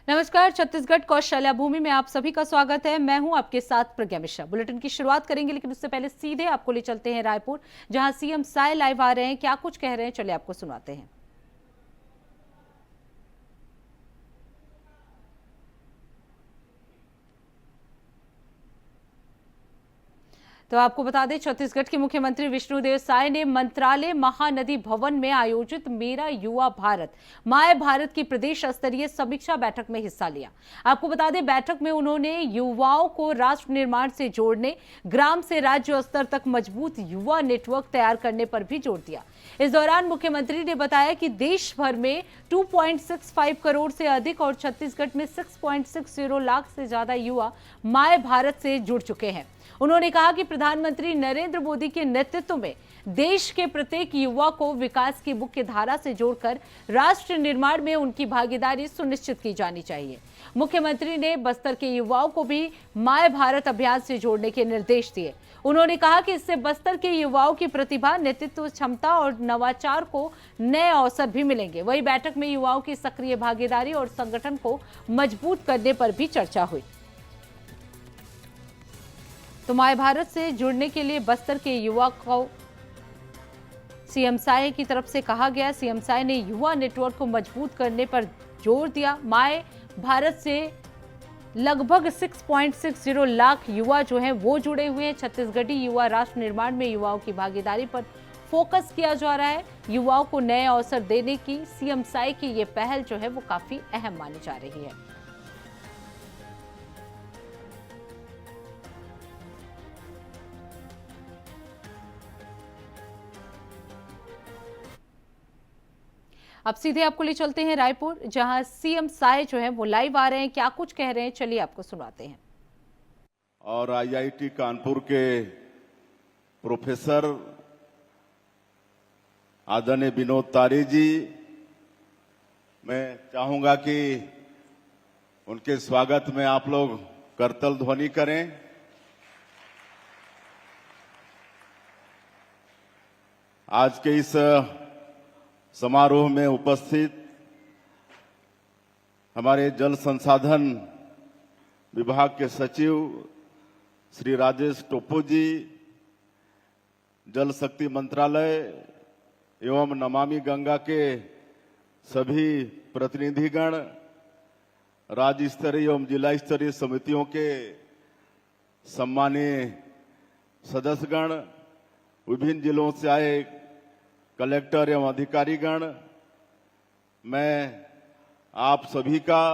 नमस्कार, छत्तीसगढ़ कौशल्या भूमि में आप सभी का स्वागत है। मैं हूं आपके साथ प्रज्ञा मिश्रा। बुलेटिन की शुरुआत करेंगे, लेकिन उससे पहले सीधे आपको ले चलते हैं रायपुर, जहां सीएम साय लाइव आ रहे हैं। क्या कुछ कह रहे हैं, चलिए आपको सुनाते हैं। तो आपको बता दें, छत्तीसगढ़ के मुख्यमंत्री विष्णुदेव साय ने मंत्रालय महानदी भवन में आयोजित मेरा युवा भारत माय भारत की प्रदेश स्तरीय समीक्षा बैठक में हिस्सा लिया। आपको बता दें, बैठक में उन्होंने युवाओं को राष्ट्र निर्माण से जोड़ने, ग्राम से राज्य स्तर तक मजबूत युवा नेटवर्क तैयार करने पर भी जोर दिया। इस दौरान मुख्यमंत्री ने बताया कि देश भर में 2.65 करोड़ से अधिक और छत्तीसगढ़ में 6.60 लाख से ज्यादा युवा माय भारत से जुड़ चुके हैं। उन्होंने कहा कि प्रधानमंत्री नरेंद्र मोदी के नेतृत्व में देश के प्रत्येक युवा को विकास की मुख्य धारा से जोड़कर राष्ट्र निर्माण में उनकी भागीदारी सुनिश्चित की जानी चाहिए। मुख्यमंत्री ने बस्तर के युवाओं को भी माय भारत अभियान से जोड़ने के निर्देश दिए। उन्होंने कहा कि इससे बस्तर के युवाओं की प्रतिभा, नेतृत्व क्षमता और नवाचार को नए अवसर भी मिलेंगे। वहीं बैठक में युवाओं की सक्रिय भागीदारी और संगठन को मजबूत करने पर भी चर्चा हुई। तो माय भारत से जुड़ने के लिए बस्तर के युवा को सीएम साय की तरफ से कहा गया। सीएम साय ने युवा नेटवर्क को मजबूत करने पर जोर दिया। माय भारत से लगभग 6.60 लाख युवा जो हैं वो जुड़े हुए हैं। छत्तीसगढ़ी युवा राष्ट्र निर्माण में युवाओं की भागीदारी पर फोकस किया जा रहा है। युवाओं को नए अवसर देने की सीएम साय की ये पहल जो है वो काफी अहम मानी जा रही है। अब सीधे आपको ले चलते हैं रायपुर, जहां सीएम साय जो है वो लाइव आ रहे हैं। क्या कुछ कह रहे हैं, चलिए आपको सुनाते हैं। और आईआईटी कानपुर के प्रोफेसर आदरणीय विनोद तारे जी, मैं चाहूंगा कि उनके स्वागत में आप लोग करतल ध्वनि करें। आज के इस समारोह में उपस्थित हमारे जल संसाधन विभाग के सचिव श्री राजेश टोप्पो जी, जल शक्ति मंत्रालय एवं नमामि गंगा के सभी प्रतिनिधिगण, राज्य स्तरीय एवं जिला स्तरीय समितियों के सम्मानीय सदस्यगण, विभिन्न जिलों से आए कलेक्टर एवं अधिकारीगण, मैं आप सभी का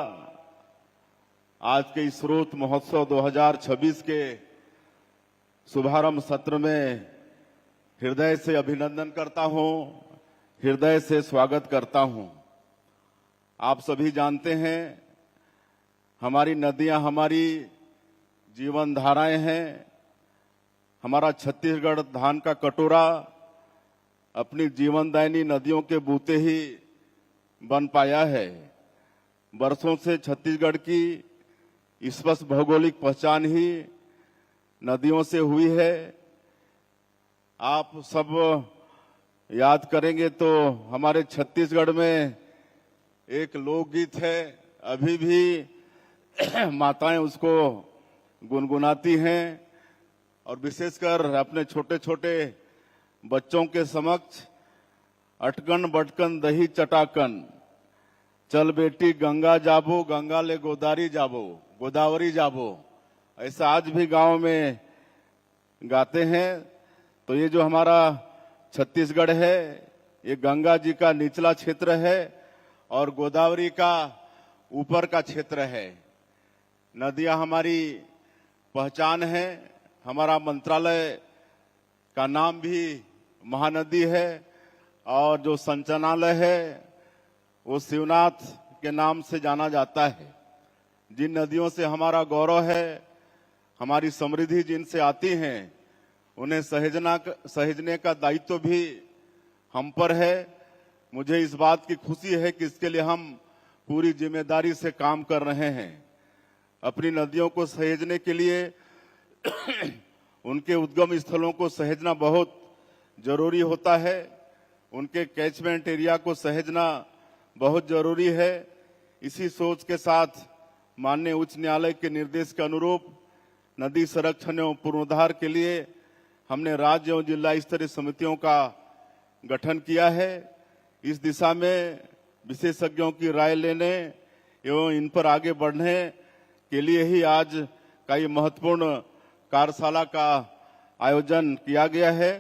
आज के इस स्रोत महोत्सव 2026 के शुभारंभ सत्र में हृदय से अभिनंदन करता हूं, हृदय से स्वागत करता हूं। आप सभी जानते हैं, हमारी नदियां हमारी जीवन धाराएं हैं। हमारा छत्तीसगढ़ धान का कटोरा अपनी जीवनदायिनी नदियों के बूते ही बन पाया है। वर्षों से छत्तीसगढ़ की स्पष्ट भौगोलिक पहचान ही नदियों से हुई है। आप सब याद करेंगे तो हमारे छत्तीसगढ़ में एक लोकगीत है, अभी भी माताएं उसको गुनगुनाती हैं और विशेषकर अपने छोटे छोटे बच्चों के समक्ष अटकन बटकन दही चटाकन, चल बेटी गंगा जाबो, गंगा ले गोदावरी जाबो, गोदावरी जाबो, ऐसा आज भी गांव में गाते हैं। तो ये जो हमारा छत्तीसगढ़ है, ये गंगा जी का निचला क्षेत्र है और गोदावरी का ऊपर का क्षेत्र है। नदियां हमारी पहचान है। हमारा मंत्रालय का नाम भी महानदी है और जो संचालनालय है वो शिवनाथ के नाम से जाना जाता है। जिन नदियों से हमारा गौरव है, हमारी समृद्धि जिनसे आती हैं, उन्हें सहेजने का दायित्व भी हम पर है। मुझे इस बात की खुशी है कि इसके लिए हम पूरी जिम्मेदारी से काम कर रहे हैं। अपनी नदियों को सहेजने के लिए उनके उद्गम स्थलों को सहेजना बहुत जरूरी होता है। उनके कैचमेंट एरिया को सहेजना बहुत जरूरी है। इसी सोच के साथ माननीय उच्च न्यायालय के निर्देश के अनुरूप नदी संरक्षण एवं पुनरुद्धार के लिए हमने राज्य एवं जिला स्तरीय समितियों का गठन किया है। इस दिशा में विशेषज्ञों की राय लेने एवं इन पर आगे बढ़ने के लिए ही आज का ये महत्वपूर्ण कार्यशाला का आयोजन किया गया है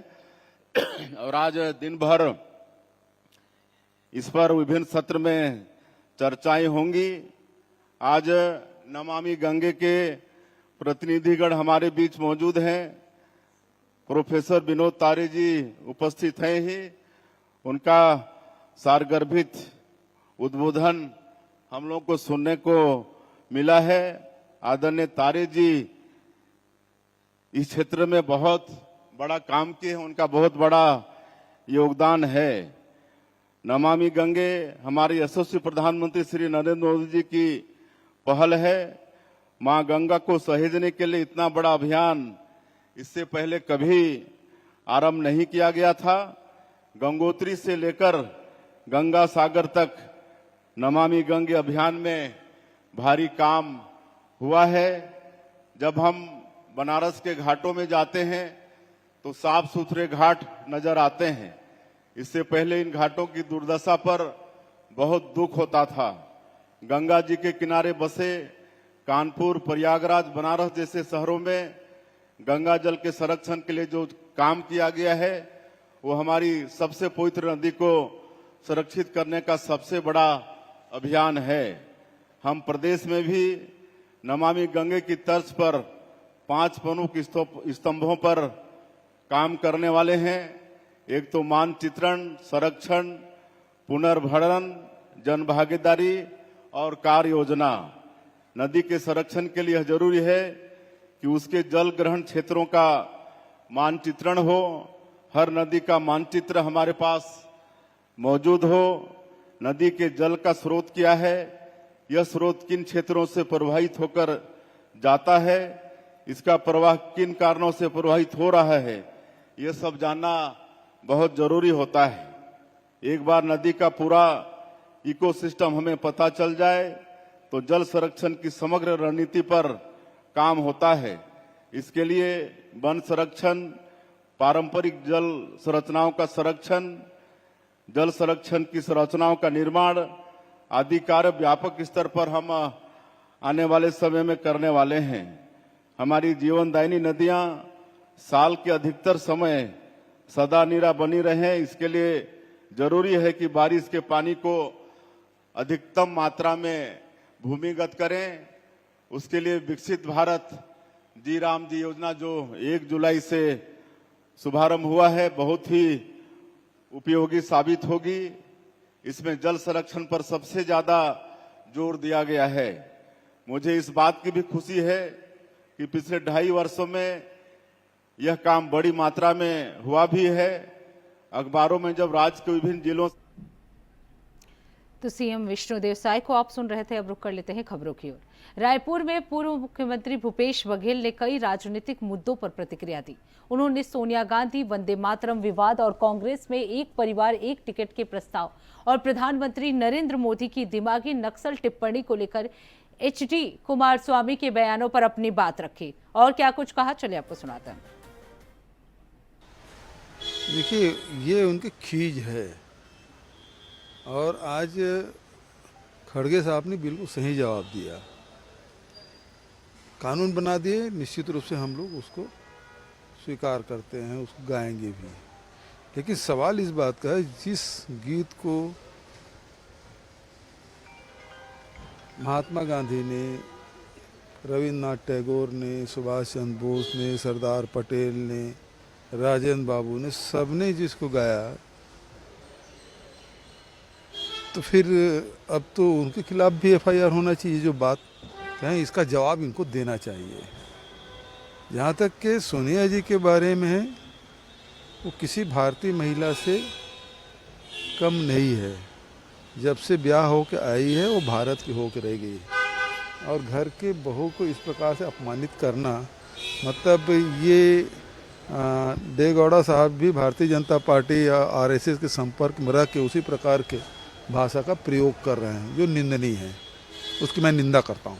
और आज दिन भर इस पर विभिन्न सत्र में चर्चाएं होंगी। आज नमामि गंगे के प्रतिनिधिगण हमारे बीच मौजूद हैं। प्रोफेसर विनोद तारे जी उपस्थित हैं ही। उनका सारगर्भित उद्बोधन हम लोग को सुनने को मिला है। आदरणीय तारे जी इस क्षेत्र में बहुत बड़ा काम किए हैं, उनका बहुत बड़ा योगदान है। नमामि गंगे हमारे यशस्वी प्रधानमंत्री श्री नरेंद्र मोदी जी की पहल है। मां गंगा को सहेजने के लिए इतना बड़ा अभियान इससे पहले कभी आरंभ नहीं किया गया था। गंगोत्री से लेकर गंगा सागर तक नमामि गंगे अभियान में भारी काम हुआ है। जब हम बनारस के घाटों में जाते हैं तो साफ सुथरे घाट नजर आते हैं। इससे पहले इन घाटों की दुर्दशा पर बहुत दुख होता था। गंगा जी के किनारे बसे कानपुर, प्रयागराज, बनारस जैसे शहरों में गंगा जल के संरक्षण के लिए जो काम किया गया है वो हमारी सबसे पवित्र नदी को सुरक्षित करने का सबसे बड़ा अभियान है। हम प्रदेश में भी नमामि गंगे की तर्ज पर 5 प्रमुख स्तंभों पर काम करने वाले हैं। एक तो मानचित्रण, संरक्षण, पुनर्भरण, जन भागीदारी और कार्य योजना। नदी के संरक्षण के लिए जरूरी है कि उसके जल ग्रहण क्षेत्रों का मानचित्रण हो। हर नदी का मानचित्र हमारे पास मौजूद हो। नदी के जल का स्रोत क्या है, यह स्रोत किन क्षेत्रों से प्रवाहित होकर जाता है, इसका प्रवाह किन कारणों से प्रवाहित हो रहा है, यह सब जानना बहुत जरूरी होता है। एक बार नदी का पूरा इकोसिस्टम हमें पता चल जाए तो जल संरक्षण की समग्र रणनीति पर काम होता है। इसके लिए वन संरक्षण, पारंपरिक जल संरचनाओं का संरक्षण, जल संरक्षण की संरचनाओं का निर्माण आदि कार्य व्यापक स्तर पर हम आने वाले समय में करने वाले हैं। हमारी जीवनदायिनी नदियां साल के अधिकतर समय सदा नीरा बनी रहे, इसके लिए जरूरी है कि बारिश के पानी को अधिकतम मात्रा में भूमिगत करें। उसके लिए विकसित भारत जी राम जी योजना जो 1 जुलाई से शुभारंभ हुआ है बहुत ही उपयोगी साबित होगी। इसमें जल संरक्षण पर सबसे ज्यादा जोर दिया गया है। मुझे इस बात की भी खुशी है कि पिछले 2.5 वर्षों में यह काम बड़ी मात्रा में हुआ भी है। अखबारों में जब राज्य के विभिन्न जिलों तो सीएम विष्णुदेव साय को आप सुन रहे थे। अब रुक कर लेते हैं खबरों की ओर। रायपुर में पूर्व मुख्यमंत्री भूपेश बघेल ने कई राजनीतिक मुद्दों पर प्रतिक्रिया दी। उन्होंने सोनिया गांधी, वंदे मातरम विवाद और कांग्रेस में एक परिवार एक टिकट के प्रस्ताव और प्रधानमंत्री नरेंद्र मोदी की दिमागी नक्सल टिप्पणी को लेकर एचडी कुमारस्वामी के बयानों पर अपनी बात रखी। और क्या कुछ कहा, चलिए आपको सुनाते हैं। देखिए, ये उनकी खीज है और आज खड़गे साहब ने बिल्कुल सही जवाब दिया। कानून बना दिए, निश्चित रूप से हम लोग उसको स्वीकार करते हैं, उसको गाएंगे भी। लेकिन सवाल इस बात का है, जिस गीत को महात्मा गांधी ने, रविन्द्रनाथ टैगोर ने, सुभाष चंद्र बोस ने, सरदार पटेल ने, राजेंद्र बाबू ने, सबने जिसको गाया, तो फिर अब तो उनके खिलाफ भी एफआईआर होना चाहिए। जो बात कहें इसका जवाब इनको देना चाहिए। जहाँ तक कि सोनिया जी के बारे में है, वो किसी भारतीय महिला से कम नहीं है। जब से ब्याह होकर आई है वो भारत की होकर रह गई। और घर के बहू को इस प्रकार से अपमानित करना, मतलब ये देवेगौड़ा साहब भी भारतीय जनता पार्टी या आरएसएस के संपर्क में रह के उसी प्रकार के भाषा का प्रयोग कर रहे हैं, जो निंदनीय है। उसकी मैं निंदा करता हूँ।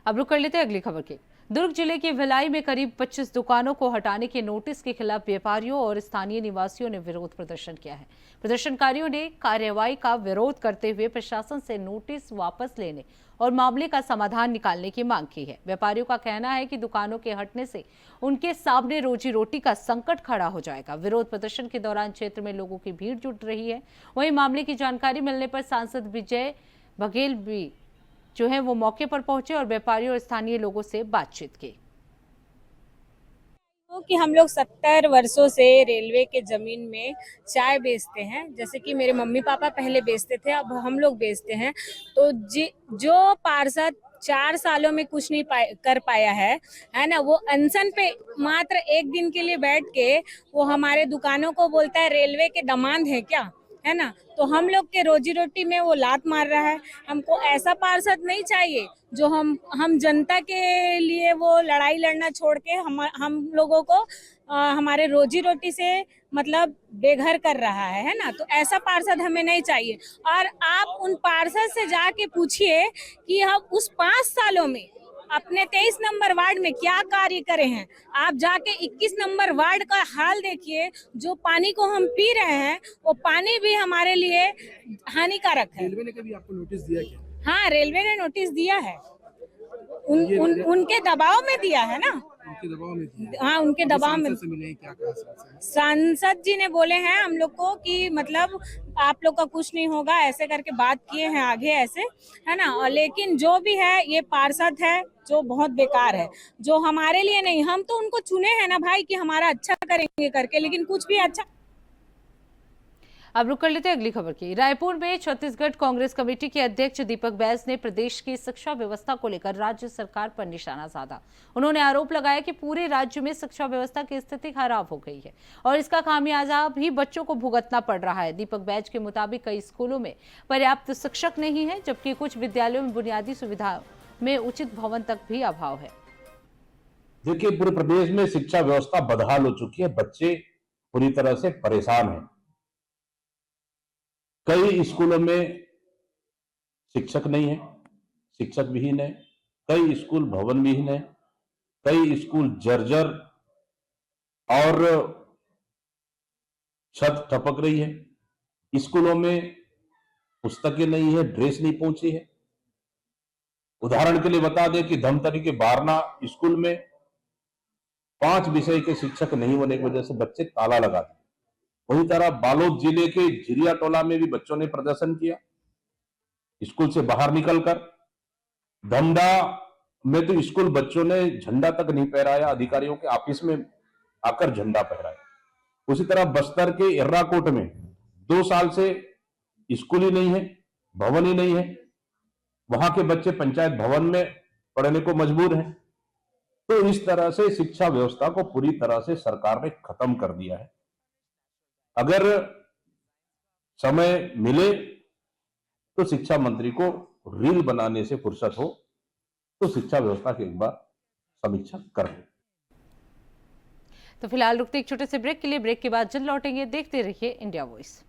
अब रुक कर लेते हैं अगली खबर की। दुर्ग जिले के भिलाई में करीब 25 दुकानों को हटाने के नोटिस के खिलाफ व्यापारियों और स्थानीय निवासियों ने विरोध प्रदर्शन किया है। प्रदर्शनकारियों ने कार्रवाई का विरोध करते हुए प्रशासन से नोटिस वापस लेने और मामले का समाधान निकालने की मांग की है। व्यापारियों का कहना है कि दुकानों के हटने से उनके सामने रोजी रोटी का संकट खड़ा हो जाएगा। विरोध प्रदर्शन के दौरान क्षेत्र में लोगों की भीड़ जुट रही है। वहीं मामले की जानकारी मिलने पर सांसद विजय बघेल भी जो है वो मौके पर पहुंचे और व्यापारियों और स्थानीय लोगों से बातचीत की। कि हम लोग 70 वर्षों से रेलवे के जमीन में चाय बेचते हैं, जैसे कि मेरे मम्मी पापा पहले बेचते थे, अब हम लोग बेचते हैं। तो जो पार्षद 4 सालों में कुछ नहीं कर पाया है ना, वो अनशन पे मात्र एक दिन के लिए बैठ के वो हमारे दुकानों को बोलता है रेलवे के दामाद है क्या, है ना। तो हम लोग के रोजी रोटी में वो लात मार रहा है। हमको ऐसा पार्षद नहीं चाहिए जो हम जनता के लिए वो लड़ाई लड़ना छोड़ के हम लोगों को हमारे रोजी रोटी से मतलब बेघर कर रहा है ना। तो ऐसा पार्षद हमें नहीं चाहिए। और आप उन पार्षद से जाके पूछिए कि हम उस 5 सालों में अपने 23 नंबर वार्ड में क्या कार्य करे हैं। आप जाके 21 नंबर वार्ड का हाल देखिए, जो पानी को हम पी रहे हैं वो पानी भी हमारे लिए हानिकारक है। रेलवे ने कभी आपको नोटिस दिया क्या? हाँ, रेलवे ने नोटिस दिया है। उनके दबाव में दिया है ना। उनके दबाव में दिया? हाँ, उनके दबाव में। सांसद से मिले हैं, क्या कहा सांसद? सांसद जी ने बोले हैं हम लोग को कि मतलब आप लोग का कुछ नहीं होगा, ऐसे करके बात किए हैं आगे, ऐसे है ना। और लेकिन जो भी है ये पार्षद है जो बहुत बेकार है, जो हमारे लिए नहीं। हम तो उनको चुने हैं ना भाई कि हमारा अच्छा करेंगे करके, लेकिन कुछ भी अच्छा। अब रुक कर लेते हैं अगली खबर की। रायपुर में छत्तीसगढ़ कांग्रेस कमेटी के अध्यक्ष दीपक बैस ने प्रदेश की शिक्षा व्यवस्था को लेकर राज्य सरकार पर निशाना साधा। उन्होंने आरोप लगाया कि पूरे राज्य में शिक्षा व्यवस्था की स्थिति खराब हो गई है और इसका खामियाजा भी बच्चों को भुगतना पड़ रहा है। दीपक बैस के मुताबिक कई स्कूलों में पर्याप्त शिक्षक नहीं है, जबकि कुछ विद्यालयों में बुनियादी सुविधा में उचित भवन तक भी अभाव है। देखिए, पूरे प्रदेश में शिक्षा व्यवस्था बदहाल हो चुकी है। बच्चे पूरी तरह से परेशान हैं। कई स्कूलों में शिक्षक नहीं है, शिक्षक विहीन है। कई स्कूल भवन विहीन है। कई स्कूल जर्जर और छत टपक रही है। स्कूलों में पुस्तकें नहीं है, ड्रेस नहीं पहुंची है। उदाहरण के लिए बता दें कि धमतरी के बारना स्कूल में 5 विषय के शिक्षक नहीं होने की वजह से बच्चे ताला लगाते। वही तरह बालोद जिले के झिरिया टोला में भी बच्चों ने प्रदर्शन किया स्कूल से बाहर निकलकर। धमदा में तो स्कूल बच्चों ने झंडा तक नहीं फहराया, अधिकारियों के ऑफिस में आकर झंडा फहराया। उसी तरह बस्तर के एर्राकोट में 2 साल से स्कूल ही नहीं है, भवन ही नहीं है। वहां के बच्चे पंचायत भवन में पढ़ने को मजबूर हैं। तो इस तरह से शिक्षा व्यवस्था को पूरी तरह से सरकार ने खत्म कर दिया है। अगर समय मिले तो शिक्षा मंत्री को रील बनाने से फुर्सत हो तो शिक्षा व्यवस्था की एक बार समीक्षा कर ले। तो फिलहाल रुकते एक छोटे से ब्रेक के लिए। ब्रेक के बाद जल्द लौटेंगे। देखते रहिए इंडिया वॉइस।